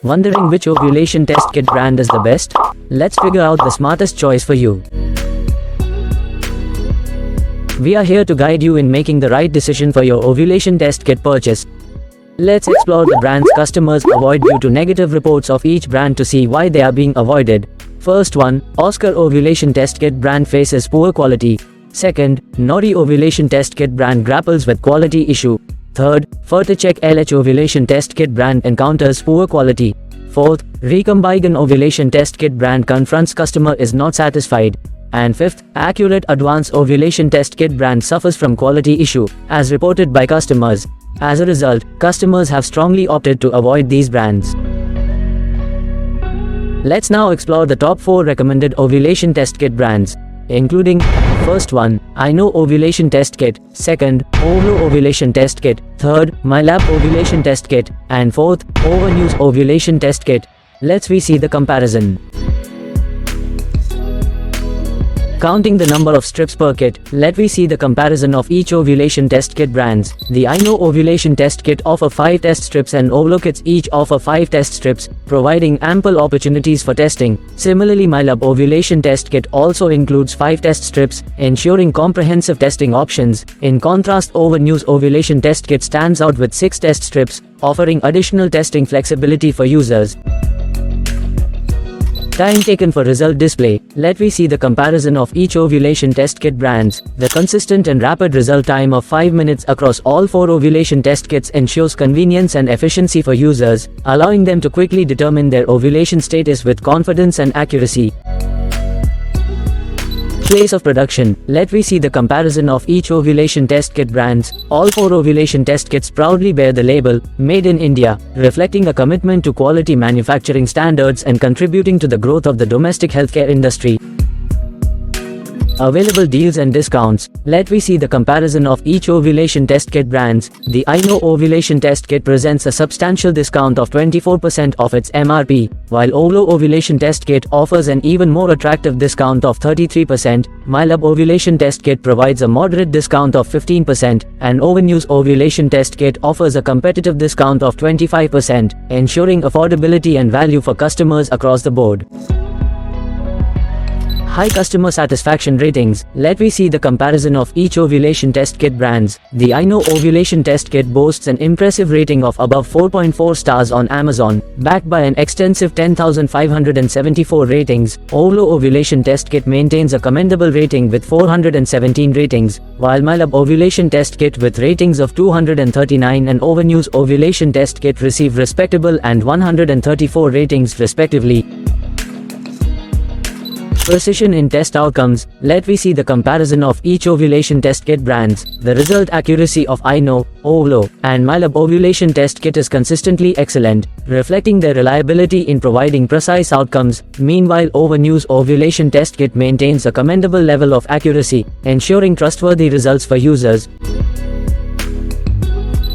Wondering which ovulation test kit brand is the best? Let's figure out the smartest choice for you. We are here to guide you in making the right decision for your ovulation test kit purchase. Let's explore the brands customers avoid due to negative reports of each brand to see why they are being avoided. First one, Oscar ovulation test kit brand faces poor quality. Second, Nori ovulation test kit brand grapples with quality issue. Third, Ferticheck LH ovulation test kit brand encounters poor quality. Fourth, Recombinant ovulation test kit brand confronts customer is not satisfied. And fifth, Accurate Advanced ovulation test kit brand suffers from quality issue, as reported by customers. As a result, customers have strongly opted to avoid these brands. Let's now explore the top 4 recommended ovulation test kit brands, including first one, iKnow ovulation test kit, second, Ovlo ovulation test kit, third, MyLab ovulation test kit, and fourth, Overnews ovulation test kit. Let's see the comparison. Counting the number of strips per kit, let me see the comparison of each ovulation test kit brands. The iKnow ovulation test kit offer 5 test strips and Ovlo kits each offer 5 test strips, providing ample opportunities for testing. Similarly, MyLab ovulation test kit also includes 5 test strips, ensuring comprehensive testing options. In contrast, Overnews ovulation test kit stands out with 6 test strips, offering additional testing flexibility for users. Time taken for result display. Let me see the comparison of each ovulation test kit brands. The consistent and rapid result time of 5 minutes across all 4 ovulation test kits ensures convenience and efficiency for users, allowing them to quickly determine their ovulation status with confidence and accuracy. Place of production. Let me see the comparison of each ovulation test kit brands. All 4 ovulation test kits proudly bear the label, Made in India, reflecting a commitment to quality manufacturing standards and contributing to the growth of the domestic healthcare industry. Available deals and discounts. Let me see the comparison of each ovulation test kit brands. The iKnow ovulation test kit presents a substantial discount of 24% off its MRP, while Ovlo ovulation test kit offers an even more attractive discount of 33%. MyLab ovulation test kit provides a moderate discount of 15%, and Overnews ovulation test kit offers a competitive discount of 25%, ensuring affordability and value for customers across the board. High customer satisfaction ratings. Let me see the comparison of each ovulation test kit brands. The iKnow ovulation test kit boasts an impressive rating of above 4.4 stars on Amazon, backed by an extensive 10,574 ratings. Ovlo ovulation test kit maintains a commendable rating with 417 ratings, while MyLab ovulation test kit with ratings of 239 and Overnews ovulation test kit receive respectable and 134 ratings respectively. Precision in test outcomes. Let me see the comparison of each ovulation test kit brands. The result accuracy of iKnow, Ovlo, and MyLab ovulation test kit is consistently excellent, reflecting their reliability in providing precise outcomes. Meanwhile, Overnews ovulation test kit maintains a commendable level of accuracy, ensuring trustworthy results for users.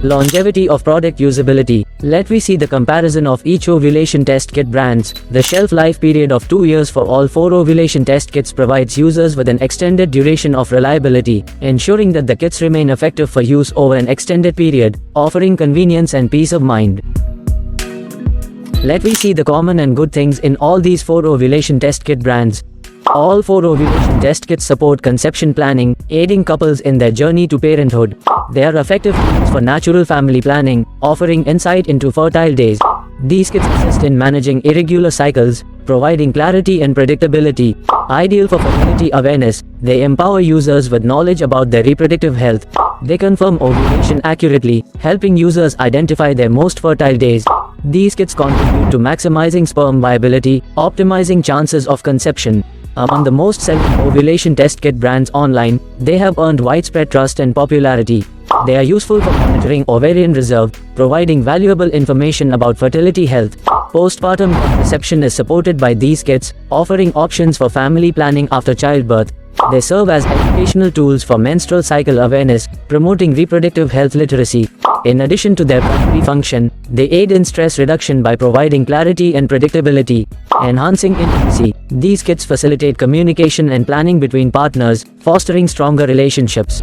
Longevity of product usability. Let me see the comparison of each ovulation test kit brands. The shelf life period of 2 years for all 4 ovulation test kits provides users with an extended duration of reliability, ensuring that the kits remain effective for use over an extended period, offering convenience and peace of mind. Let me see the common and good things in all these 4 ovulation test kit brands. All 4 ovulation test kits support conception planning, aiding couples in their journey to parenthood. They are effective tools for natural family planning, offering insight into fertile days. These kits assist in managing irregular cycles, providing clarity and predictability. Ideal for fertility awareness, they empower users with knowledge about their reproductive health. They confirm ovulation accurately, helping users identify their most fertile days. These kits contribute to maximizing sperm viability, optimizing chances of conception. Among the most selling ovulation test kit brands online, they have earned widespread trust and popularity. They are useful for monitoring ovarian reserve, providing valuable information about fertility health. Postpartum contraception is supported by these kits, offering options for family planning after childbirth. They serve as educational tools for menstrual cycle awareness, promoting reproductive health literacy. In addition to their primary function, they aid in stress reduction by providing clarity and predictability, enhancing intimacy. These kits facilitate communication and planning between partners, fostering stronger relationships.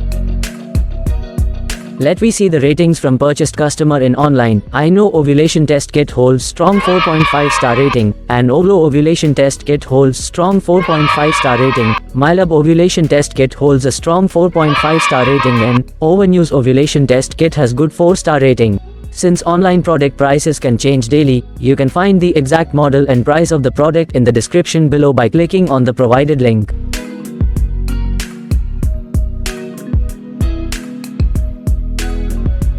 Let me see the ratings from purchased customer in online. I know ovulation test kit holds strong 4.5 star rating, and Ovlo ovulation test kit holds strong 4.5 star rating. MyLab ovulation test kit holds a strong 4.5 star rating, and Overnews ovulation test kit has good 4-star rating. Since online product prices can change daily, you can find the exact model and price of the product in the description below by clicking on the provided link.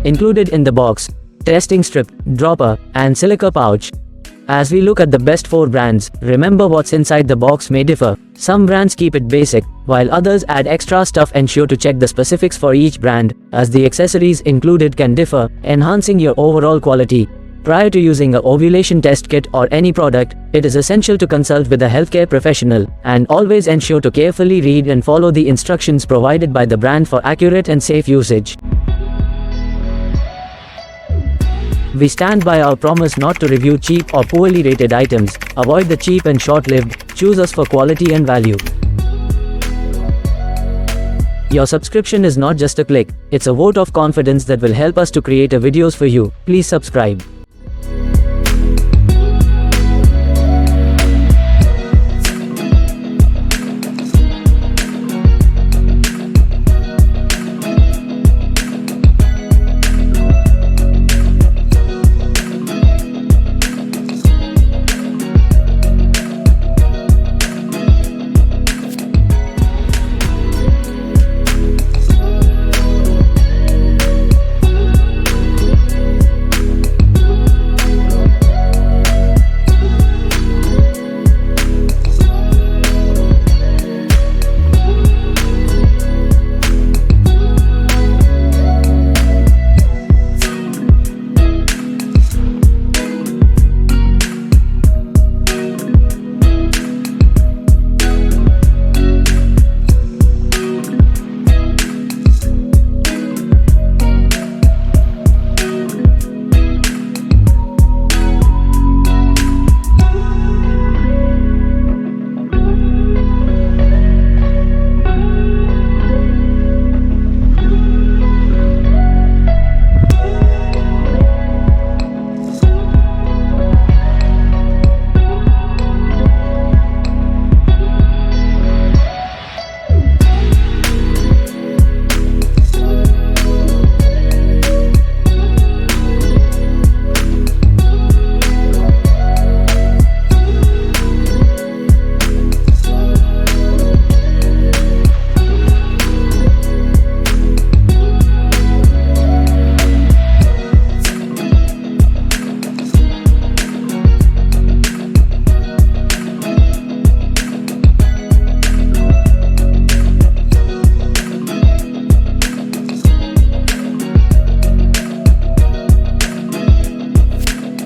Included in the box: testing strip, dropper, and silica pouch. As we look at the best 4 brands, remember what's inside the box may differ. Some brands keep it basic, while others add extra stuff. Ensure to check the specifics for each brand, as the accessories included can differ, enhancing your overall quality. Prior to using a ovulation test kit or any product, it is essential to consult with a healthcare professional, and always ensure to carefully read and follow the instructions provided by the brand for accurate and safe usage. We stand by our promise not to review cheap or poorly rated items. Avoid the cheap and short-lived. Choose us for quality and value. Your subscription is not just a click, it's a vote of confidence that will help us to create videos for you. Please subscribe.